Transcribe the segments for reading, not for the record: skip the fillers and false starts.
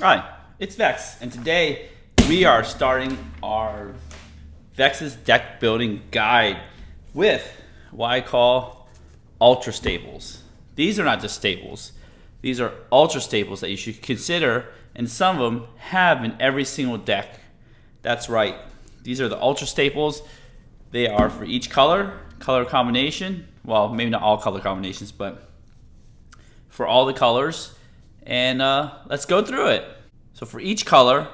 Hi, it's Vex, and today we are starting our Vex's deck building guide with what I call ultra staples. These are not just staples, these are ultra staples that you should consider, and some of them have in every single deck. That's right, these are the ultra staples. They are for each color combination. Well, maybe not all color combinations, but for all the colors. And let's go through it. So for each color,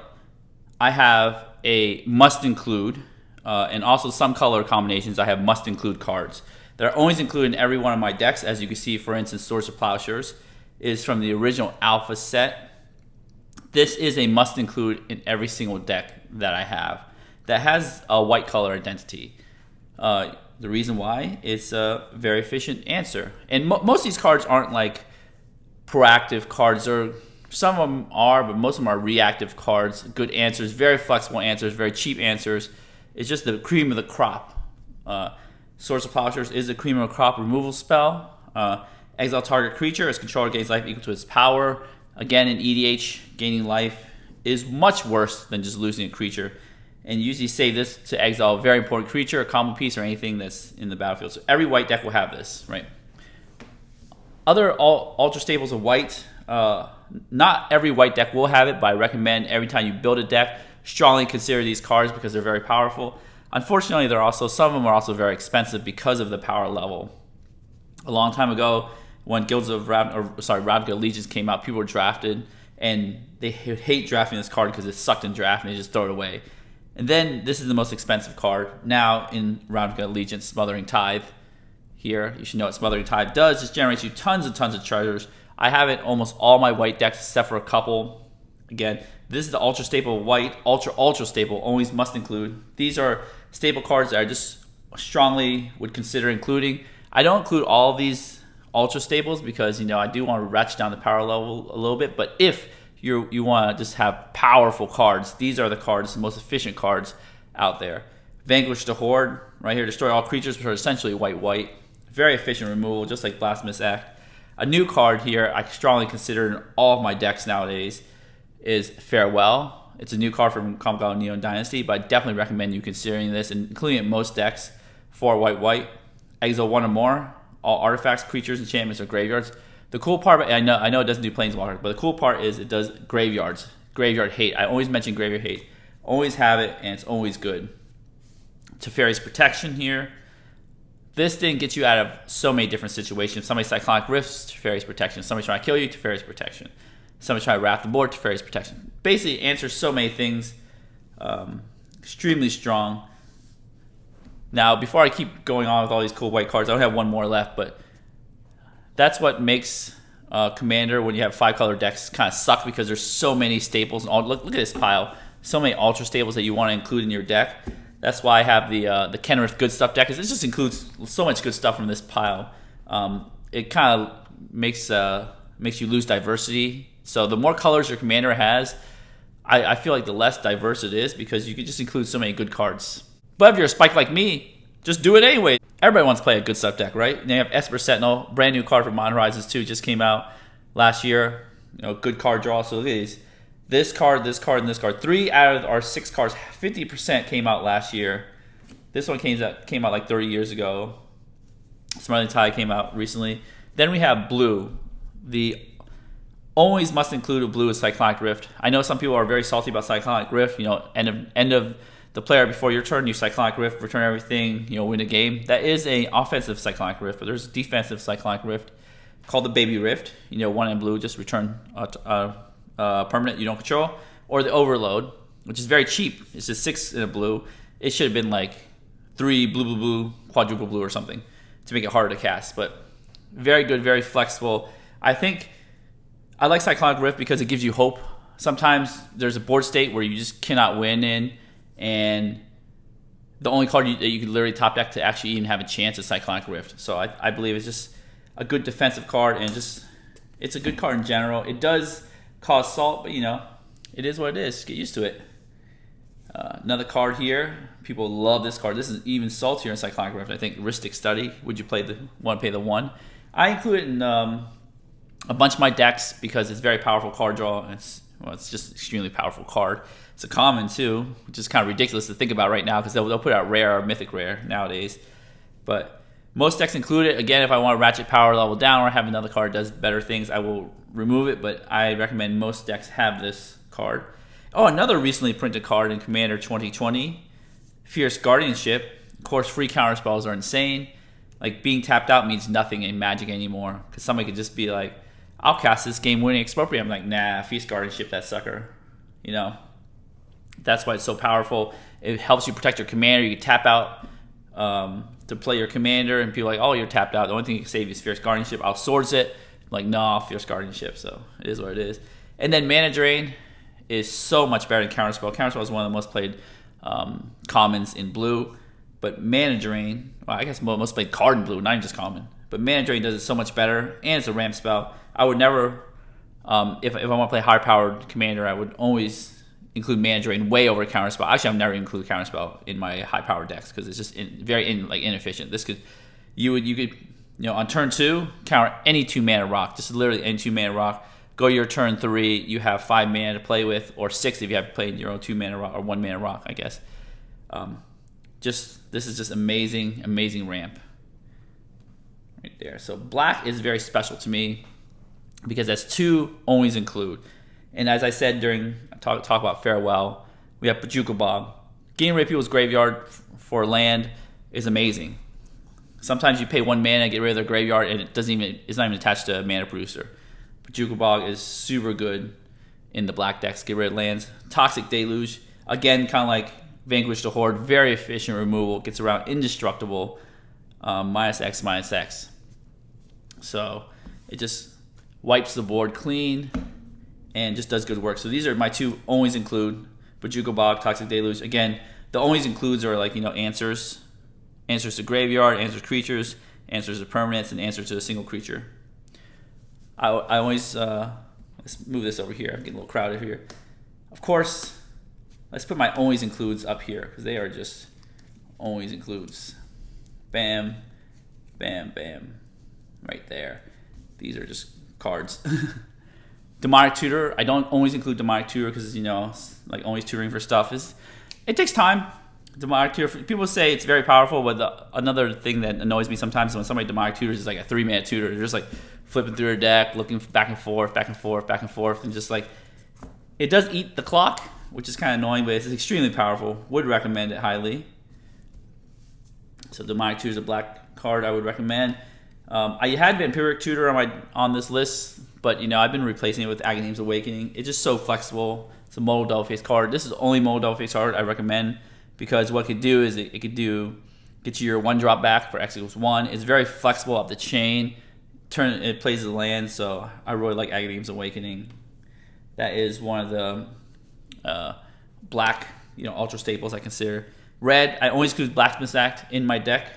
I have a must include, and also some color combinations I have must include cards. They're always included in every one of my decks. As you can see, for instance, Swords of Plowshares is from the original Alpha set. This is a must include in every single deck that I have that has a white color identity. The reason why is a very efficient answer. And most of these cards aren't like proactive cards, or some of them are, but most of them are reactive cards. Good answers, very flexible answers, very cheap answers. It's just the cream of the crop. Swords of Plowshares is the cream of the crop removal spell. Exile target creature. Its controller gains life equal to its power. Again, in EDH, gaining life is much worse than just losing a creature. And usually save this to exile a very important creature, a combo piece, or anything that's in the battlefield. So every white deck will have this, right? Other ultra staples of white, not every white deck will have it, but I recommend every time you build a deck, strongly consider these cards because they're very powerful. Unfortunately, some of them are also very expensive because of the power level. A long time ago, when Ravnica Legions came out, people were drafted, and they hate drafting this card because it sucked in draft, and they just throw it away. And then this is the most expensive card now in Ravnica Allegiance, Smothering Tithe. Here, you should know what Smothering Tithe does. Just generates you tons and tons of treasures. I have it in almost all my white decks except for a couple. Again, this is the ultra staple white, ultra staple, always must include. These are staple cards that I just strongly would consider including. I don't include all of these ultra staples because I do want to ratchet down the power level a little bit. But if you want to just have powerful cards, these are the cards, the most efficient cards out there. Vanquish the Horde, right here, destroy all creatures, which are essentially white. Very efficient removal, just like Blasphemous Act. A new card here I strongly consider in all of my decks nowadays is Farewell. It's a new card from Kamigawa Neon Dynasty, but I definitely recommend you considering this, and including it in most decks for white. Exile one or more. All artifacts, creatures, enchantments, or graveyards. The cool part, I know it doesn't do Planeswalker, but the cool part is it does graveyards. Graveyard hate. I always mention graveyard hate. Always have it, and it's always good. Teferi's Protection here. This thing gets you out of so many different situations. If somebody Cyclonic Rifts, Teferi's Protection. Somebody trying to kill you, Teferi's Protection. Somebody trying to wrap the board, Teferi's Protection. Basically answers so many things. Extremely strong. Now, before I keep going on with all these cool white cards, I only have one more left, but that's what makes Commander, when you have 5-color decks, kind of suck because there's so many staples. And look at this pile. So many ultra staples that you want to include in your deck. That's why I have the Kenrith Good Stuff deck, because it just includes so much good stuff from this pile. It kind of makes you lose diversity. So the more colors your commander has, I feel like the less diverse it is, because you can just include so many good cards. But if you're a spike like me, just do it anyway. Everybody wants to play a Good Stuff deck, right? And you have Esper Sentinel, brand new card from Modern Horizons 2, just came out last year. Good card draw. So look at these. This card, and this card. 3 out of our 6 cards, 50% came out last year. This one came out like 30 years ago. Smothering Tithe came out recently. Then we have blue. The always must include a blue is Cyclonic Rift. I know some people are very salty about Cyclonic Rift. End of the player before your turn, you Cyclonic Rift, return everything, win a game. That is a offensive Cyclonic Rift, but there's a defensive Cyclonic Rift called the Baby Rift. 1 in blue, just return permanent you don't control, or the Overload, which is very cheap. It's just 6 in a blue. It should have been like 3 blue, quadruple blue or something to make it harder to cast, but very good, very flexible. I think I like Cyclonic Rift because it gives you hope. Sometimes there's a board state where you just cannot win in, and the only card that you could literally top deck to actually even have a chance is Cyclonic Rift. So I believe it's just a good defensive card, and it's a good card in general. It does cause salt, but it is what it is. Get used to it. Another card here. People love this card. This is even saltier in Cyclonic Rift. I think Ristic Study. Would you pay the 1? I include it in a bunch of my decks because it's very powerful card draw, and it's Well, it's just an extremely powerful card. It's a common too, which is kind of ridiculous to think about right now because they'll put out rare or mythic rare nowadays. But most decks include it. Again, if I want to ratchet power level down or have another card that does better things, I will remove it. But I recommend most decks have this card. Oh, another recently printed card in Commander 2020, Fierce Guardianship. Of course, free counterspells are insane. Like, being tapped out means nothing in Magic anymore because somebody could just be like, I'll cast this game-winning Expropriate. I'm like, nah, Fierce Guardianship that sucker. You know, that's why it's so powerful. It helps you protect your commander. You can tap out to play your commander, and people are like, oh, you're tapped out. The only thing you can save is Fierce Guardianship. I'll Swords it. I'm like, no, Fierce Guardianship. So it is what it is. And then Mana Drain is so much better than Counterspell. Counterspell is one of the most played commons in blue. But Mana Drain, well, I guess most played card in blue, not even just common. But Mana Drain does it so much better, and it's a ramp spell. I would never, if I want to play high-powered commander, I would always include Mana Drain way over Counterspell. Actually, I've never included Counterspell in my high-powered decks because it's just very inefficient. This could, you could, on turn 2, counter any 2-mana rock, just literally any 2-mana rock. Go your turn 3, you have 5 mana to play with, or 6 if you have played your own 2-mana rock or 1-mana rock, I guess. This is just amazing ramp right there. So black is very special to me because that's 2 always include. And as I said during talk about Farewell, we have Bojuka Bog. Getting rid of people's graveyard for land is amazing. Sometimes you pay 1 mana, get rid of their graveyard, and it's not even attached to a mana producer. Bojuka Bog is super good in the black decks. Get rid of lands. Toxic Deluge, again, kind of like Vanquish the Horde, very efficient removal, gets around indestructible, -X. So it just wipes the board clean and just does good work. So these are my 2 always include: Bojuka Bog, Toxic Deluge. Again, the always includes are like, answers to graveyard, answers creatures, answers to permanents, and answers to a single creature. I always let's move this over here. I'm getting a little crowded here. Of course, let's put my always includes up here because they are just always includes. Bam, bam, bam, right there. These are just cards. Demonic Tutor. I don't always include Demonic Tutor because like always tutoring for stuff it takes time. Demonic Tutor. People say it's very powerful, but another thing that annoys me sometimes is when somebody Demonic Tutors is like a 3-mana tutor. They're just like flipping through their deck, looking back and forth, and just like it does eat the clock, which is kind of annoying, but it's extremely powerful. Would recommend it highly. So Demonic Tutor is a black card I would recommend. I had Vampiric Tutor on this list, but I've been replacing it with Aghanim's Awakening. It's just so flexible. It's a mono double face card. This is the only mono double face card I recommend because what it could do is it could get you your 1-drop back for X equals 1. It's very flexible up the chain. It plays the land, so I really like Aghanim's Awakening. That is one of the black, ultra staples I consider. Red, I always include Blacksmith's Act in my deck.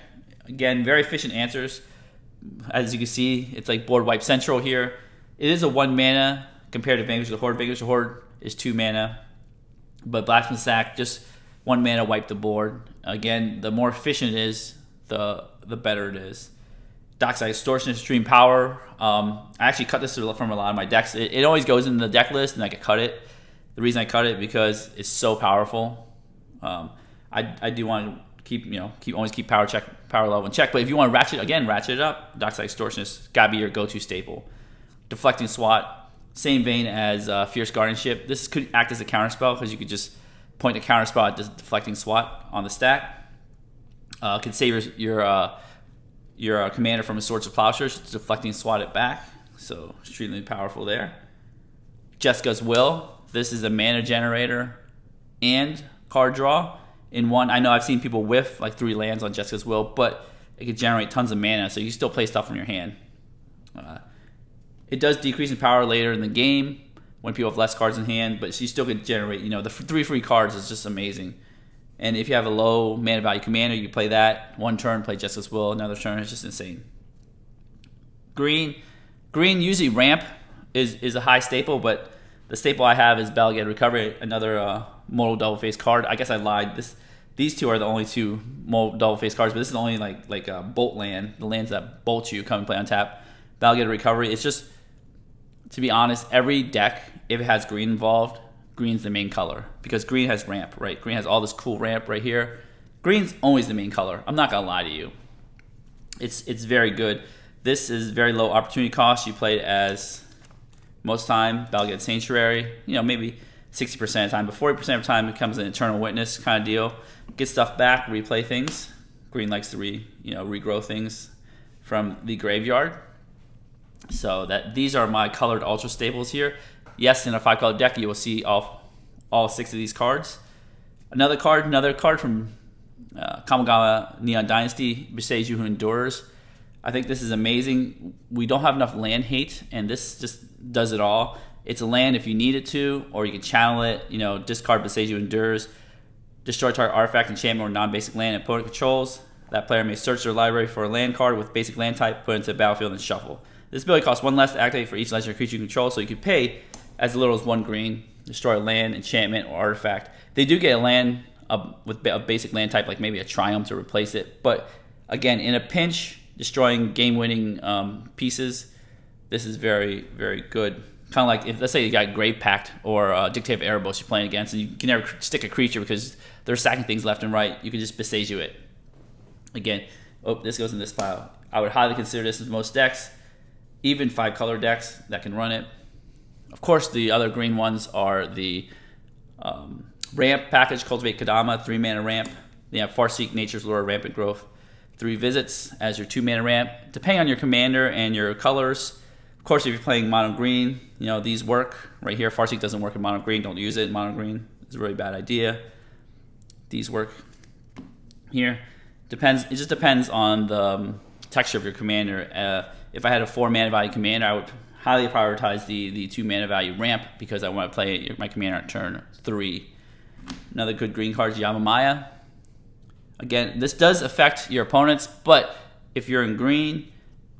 Again, very efficient answers. As you can see, it's like board wipe central here. It is a 1 mana compared to Vanquish the Horde. Vanquish the Horde is 2 mana, but Blacksmith's Act, just 1 mana wipe the board. Again, the more efficient it is, the better it is. Dockside Extortion, Extreme Power. I actually cut this from a lot of my decks. It always goes in the deck list, and I could cut it. The reason I cut it because it's so powerful. I do want to always keep power level in check. But if you want to ratchet it up, Dockside Extortion has got to be your go-to staple. Deflecting Swat, same vein as Fierce Guardianship. This could act as a counterspell because you could just point a counterspell at the Deflecting Swat on the stack. Could save your commander from a Swords of Plowshares, Deflecting Swat it back. So extremely powerful there. Jessica's Will. This is a mana generator and card draw in one. I know I've seen people whiff like 3 lands on Jessica's Will, but it could generate tons of mana, so you can still play stuff from your hand. It does decrease in power later in the game when people have less cards in hand, but you still could generate, the 3 free cards is just amazing. And if you have a low mana value commander, you play that. 1 turn, play Jessica's Will. Another turn, it's just insane. Green usually ramp is a high staple, but the staple I have is Balgate Recovery, another modal double face card. I guess I lied. These 2 are the only 2 modal double face cards, but this is only like a bolt land, the lands that bolt you come and play on tap. Balgate Recovery. It's just, to be honest, every deck, if it has green involved, green's the main color because green has ramp, right? Green has all this cool ramp right here. Green's always the main color. I'm not gonna lie to you. It's very good. This is very low opportunity cost. You play it as most time Balgate Sanctuary. You know, maybe 60% of the time, but 40% of the time it becomes an Eternal Witness kind of deal. Get stuff back, replay things. Green likes to regrow things from the graveyard. So these are my colored Ultra Staples here. Yes, in a 5-color deck, you will see all 6 of these cards. Another card from Kamigawa Neon Dynasty, Beseiju Who Endures. I think this is amazing. We don't have enough land hate, and this just does it all. It's a land if you need it to, or you can channel it. You know, discard Beseiju Endures, destroy target artifact, enchantment, or non-basic land opponent controls. That player may search their library for a land card with basic land type, put it into the battlefield, and shuffle. This ability costs 1 less to activate for each legendary creature you control, so you can pay as little as 1 green, destroy a land, enchantment, or artifact. They do get a land with a basic land type, like maybe a Triumph to replace it. But again, in a pinch, destroying game-winning pieces, this is very, very good. Kind of like if, let's say you got Grave Pact or Dictative Erebos you're playing against, and you can never stick a creature because they're sacking things left and right. You can just Beseiju it. Again, this goes in this pile. I would highly consider this in most decks, even 5-color decks that can run it. Of course, the other green ones are the ramp package, Cultivate Kadama, 3-mana ramp. Then you have Farseek, Nature's Lure, Rampant Growth, 3 visits as your 2-mana ramp. Depending on your commander and your colors, of course, if you're playing mono green, you know, these work. Right here, Farseek doesn't work in mono green. Don't use it in mono green. It's a really bad idea. These work here. Depends. It just depends on the texture of your commander. If I had a 4-mana value commander, I would highly prioritize the 2-mana value ramp because I want to play my commander on turn 3. Another good green card is Yamamaya. Again, this does affect your opponents, but if you're in green,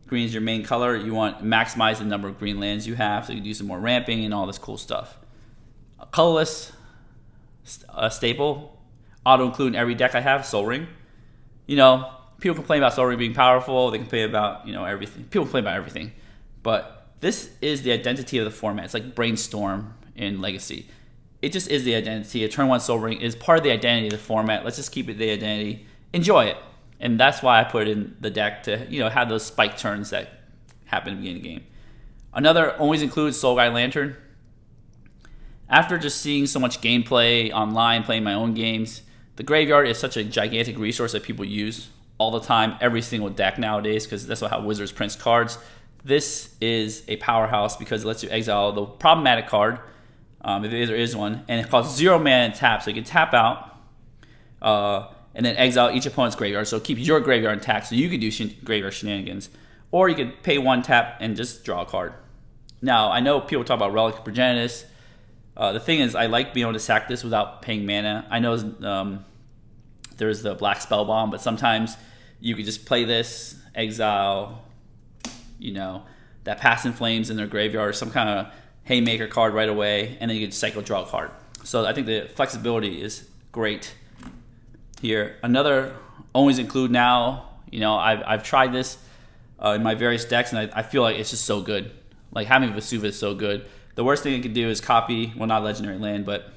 green is your main color. You want to maximize the number of green lands you have, so you can do some more ramping and all this cool stuff. A colorless staple, auto-include in every deck I have, Sol Ring. You know, people complain about Sol Ring being powerful. They complain about, you know, everything. People complain about everything. But this is the identity of the format. It's like Brainstorm in Legacy. It just is the identity. A turn 1 Sol Ring is part of the identity of the format. Let's just keep it the identity. Enjoy it. And that's why I put it in the deck to, you know, have those spike turns that happen at the beginning of the game. Another always includes Soul Guide Lantern. After just seeing so much gameplay online, playing my own games, the graveyard is such a gigantic resource that people use all the time, every single deck nowadays, because that's how Wizards prints cards. This is a powerhouse because it lets you exile the problematic card, if there is one, and it costs 0 mana to tap, so you can tap out and then exile each opponent's graveyard, so it keeps your graveyard intact, so you can do graveyard shenanigans. Or you could pay 1 tap and just draw a card. Now, I know people talk about Relic of Progenitus. The thing is, I like being able to sack this without paying mana. I know there's the Black Spell Bomb, but sometimes you could just play this, exile, you know, that Past in Flames in their graveyard, or some kind of Haymaker card right away, and then you could cycle draw a card. So I think the flexibility is great here. Another always include now, you know, I've tried this in my various decks, and I feel like it's just so good. Like having Vesuva is so good. The worst thing it can do is copy, well, not legendary land, but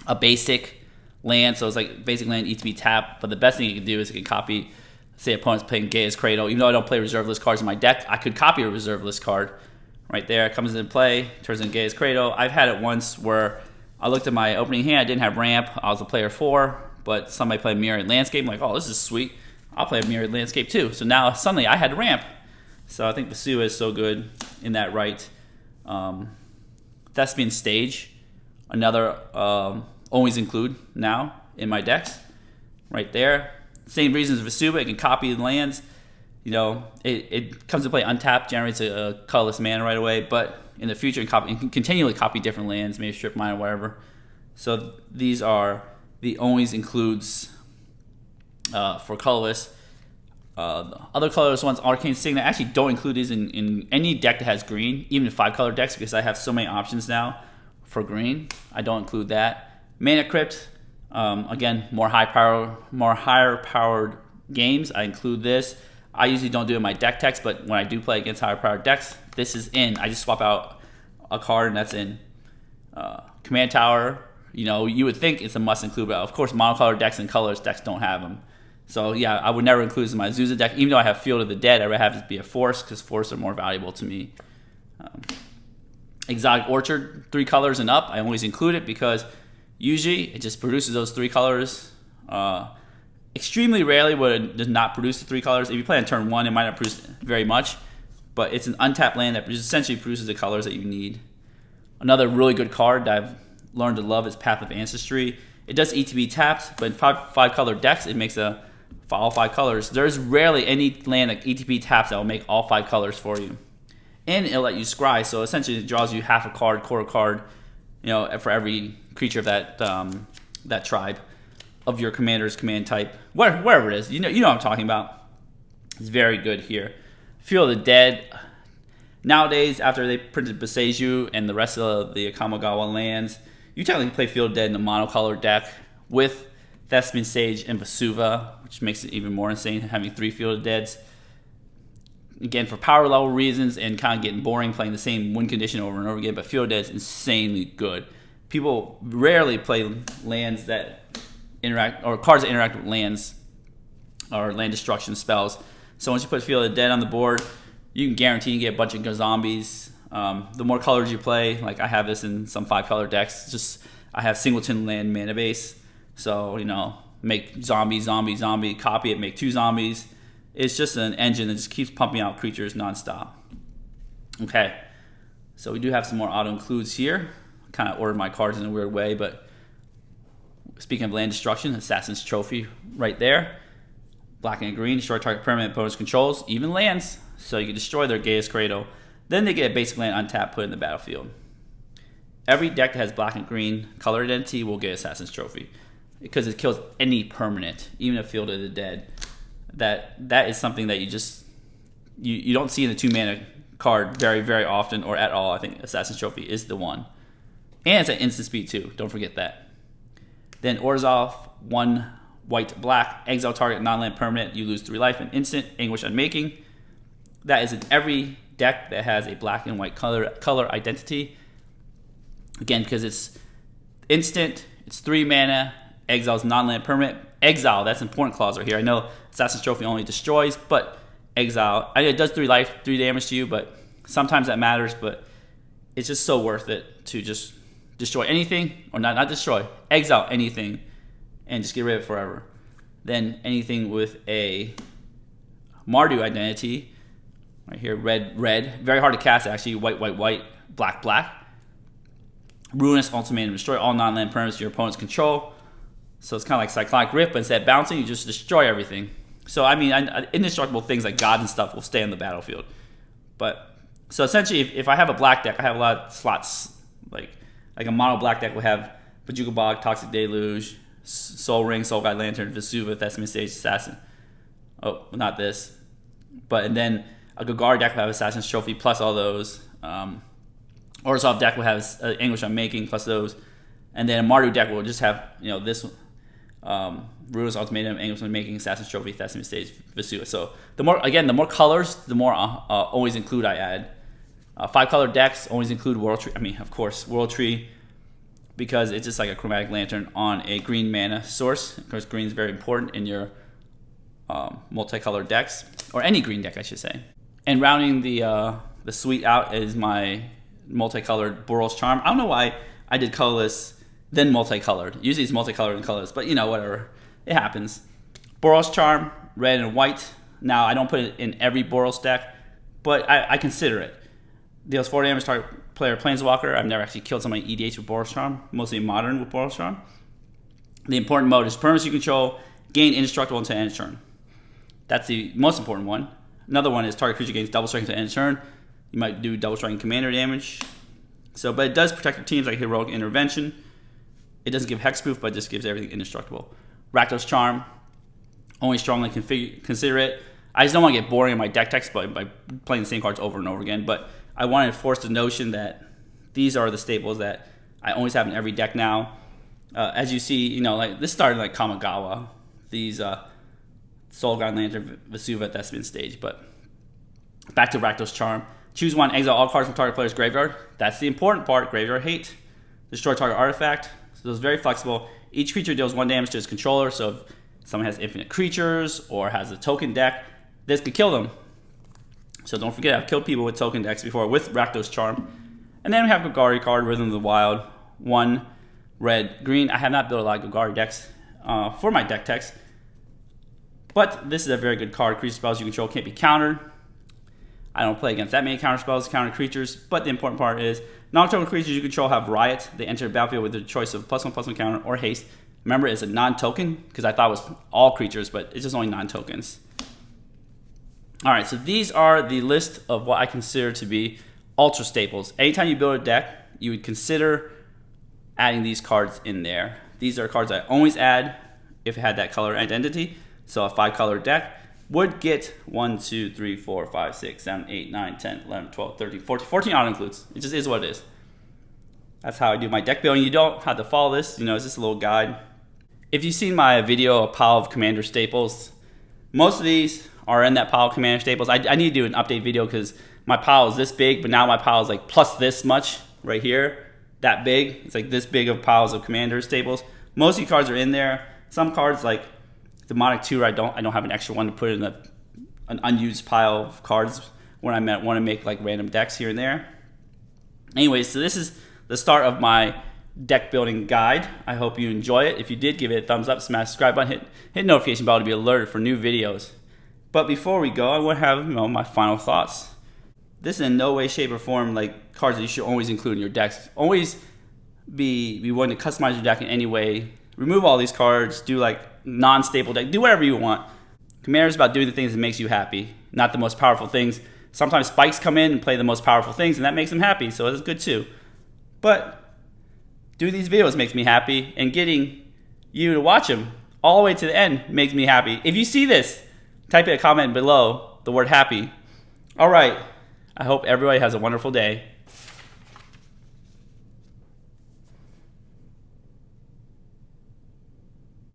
a basic land. So it's like basic land needs to be tapped. But the best thing it can do is it can copy, say, opponent's playing Gaia's Cradle. Even though I don't play reserve list cards in my deck, I could copy a reserve list card right there. It comes into play, turns into Gaia's Cradle. I've had it once where I looked at my opening hand. I didn't have ramp. I was a player 4, but somebody played Mirrored Landscape. I'm like, oh, this is sweet. I'll play a Mirrored Landscape too. So now suddenly I had ramp. So I think Vesuva is so good in that right. Thespian Stage, another always include now in my decks, right there. Same reasons as Vesuva, it can copy the lands. You know, it comes to play untapped, generates a colorless mana right away, but in the future it can continually copy different lands, maybe strip mine or whatever. So these are the always includes for colorless. Other colorless ones, Arcane Signet. I actually don't include these in any deck that has green, even in 5-color decks, because I have so many options now for green. I don't include that. Mana Crypt, again, more higher powered games. I include this. I usually don't do it in my deck text, but when I do play against higher powered decks, this is in. I just swap out a card and that's in. Command Tower, you know, you would think it's a must include, but of course monocolor decks and colorless decks don't have them. So yeah, I would never include this in my Azusa deck, even though I have Field of the Dead. I'd rather have it be a forest because forests are more valuable to me. Exotic Orchard, 3 colors and up, I always include it because usually it just produces those 3 colors. Extremely rarely would it does not produce the 3 colors. If you play on turn 1, it might not produce very much, but it's an untapped land that essentially produces the colors that you need. Another really good card that I've learned to love is Path of Ancestry. It does ETB tapped, but in 5 color decks, it makes all 5 colors. There's rarely any land like ETB taps that will make all 5 colors for you. And it'll let you scry, so essentially it draws you half a card, quarter card, you know, for every creature of that tribe of your commander's command type, wherever it is. You know what I'm talking about. It's very good here. Field of the Dead. Nowadays, after they printed Boseiju and the rest of the Kamigawa lands, you technically play Field of the Dead in the monocolor deck with Thespian Sage and Vesuva, which makes it even more insane having 3 Field of the Deads. Again, for power level reasons and kind of getting boring playing the same win condition over and over again, but Field of the Dead is insanely good. People rarely play lands that interact, or cards that interact with lands or land destruction spells. So once you put Field of the Dead on the board, you can guarantee you get a bunch of zombies. The more colors you play, like I have this in some 5 color decks, just I have singleton land mana base. So, you know, make zombie, zombie, zombie, copy it, make 2 zombies. It's just an engine that just keeps pumping out creatures nonstop. Okay, so we do have some more auto includes here. Kind of ordered my cards in a weird way, but speaking of land destruction, Assassin's Trophy right there. Black and green, destroy target permanent opponent's controls, even lands, so you can destroy their Gaius Cradle. Then they get a basic land untapped, put in the battlefield. Every deck that has black and green color identity will get Assassin's Trophy because it kills any permanent, even a Field of the Dead. That is something that you don't see in the 2 mana card very, very often or at all. I think Assassin's Trophy is the one. And it's at instant speed too, don't forget that. Then Orzhov, 1 white black, exile target non-land permanent, you lose 3 life and instant, Anguish Unmaking. That is in every deck that has a black and white color identity. Again, because it's instant, it's 3 mana, exile's non-land permanent. Exile, that's an important clause right here. I know Assassin's Trophy only destroys, but exile, it does 3 life, 3 damage to you, but sometimes that matters, but it's just so worth it to just destroy anything, or not destroy, exile anything, and just get rid of it forever. Then anything with a Mardu identity, right here, red, red, very hard to cast actually, white, white, white, black, black. Ruinous Ultimatum, destroy all non-land permanents your opponent's control. So it's kind of like Cyclonic Rift, but instead of bouncing, you just destroy everything. So I mean, indestructible things like gods and stuff will stay on the battlefield. But so essentially, if I have a black deck, I have a lot of slots. Like a mono black deck will have Bajuka Bog, Toxic Deluge, Soul Ring, Soul Guide Lantern, Vesuva, Thespian Sage, Assassin. Oh, not this. But and then a Gagar deck will have Assassin's Trophy plus all those. Orzhov deck will have Anguish Unmaking plus those. And then a Mardu deck will just have, you know, this Ruinous Ultimatum, Anguish Unmaking, Assassin's Trophy, Thespian Stage, Vesuva. So the more colors, the more always include I add. 5 color decks always include World Tree. I mean, of course, World Tree, because it's just like a Chromatic Lantern on a green mana source. Of course, green is very important in your multicolor decks, or any green deck, I should say. And rounding the suite out is my multicolored Boral's Charm. I don't know why I did colorless then multicolored. Usually it's multicolored and colorless, but you know, whatever. It happens. Boral's Charm, red and white. Now, I don't put it in every Boros deck, but I consider it. Deals 4 damage target player Planeswalker. I've never actually killed somebody EDH with Boral's Charm, mostly modern with Boral's Charm. The important mode is permanents you control, gain indestructible until end of turn. That's the most important one. Another one is target creature gains double strike until end of turn. You might do double striking commander damage. So, but it does protect your teams like Heroic Intervention. It doesn't give hexproof, but it just gives everything indestructible. Rakdos Charm, only strongly consider it. I just don't want to get boring in my deck text by playing the same cards over and over again. But I wanted to force the notion that these are the staples that I always have in every deck now. As you see, you know, like this started like Kamigawa. These Soul Guide Lantern, Vesuva, Thespian Stage. But back to Rakdos Charm. Choose one, exile all cards from target player's graveyard. That's the important part, graveyard hate. destroy target artifact. So it's very flexible. Each creature deals 1 damage to its controller, so if someone has infinite creatures or has a token deck, this could kill them. So don't forget, I've killed people with token decks before with Rakdos Charm. And then we have Golgari card, Rhythm of the Wild, 1 red, green. I have not built a lot of Golgari decks for my deck text, but this is a very good card. Creature spells you control can't be countered. I don't play against that many counter spells, counter creatures, but the important part is non-token creatures you control have Riot. They enter the battlefield with the choice of +1/+1 counter or haste. Remember, it's a non-token because I thought it was all creatures, but it's just only non-tokens. All right, so these are the list of what I consider to be ultra staples. Anytime you build a deck, you would consider adding these cards in there. These are cards I always add if it had that color identity. So a 5-color deck would get 1, 2, 3, 4, 5, 6, 7, 8, 9, 10, 11, 12, 13, 14 auto includes. It just is what it is. That's how I do my deck building. You don't have to follow this. It's just a little guide. If you've seen my video, a pile of commander staples, most of these are in that pile of commander staples. I need to do an update video because my pile is this big, but now my pile is like plus this much right here. That big. It's like this big of piles of commander staples. Most of these cards are in there. Some cards like Demonic Tutor, I don't have an extra one to put in an unused pile of cards when I want to make like random decks here and there. Anyways, so this is the start of my deck building guide. I hope you enjoy it. If you did, give it a thumbs up, smash the subscribe button, hit notification bell to be alerted for new videos. But before we go, I want to have my final thoughts. This is in no way, shape, or form like cards that you should always include in your decks. Always be willing to customize your deck in any way. Remove all these cards. Do like non-staple deck. Do whatever you want. Commander is about doing the things that makes you happy, not the most powerful things. Sometimes spikes come in and play the most powerful things, and that makes them happy, so that's good too. But doing these videos makes me happy, and getting you to watch them all the way to the end makes me happy. If you see this, type in a comment below the word happy. All right. I hope everybody has a wonderful day.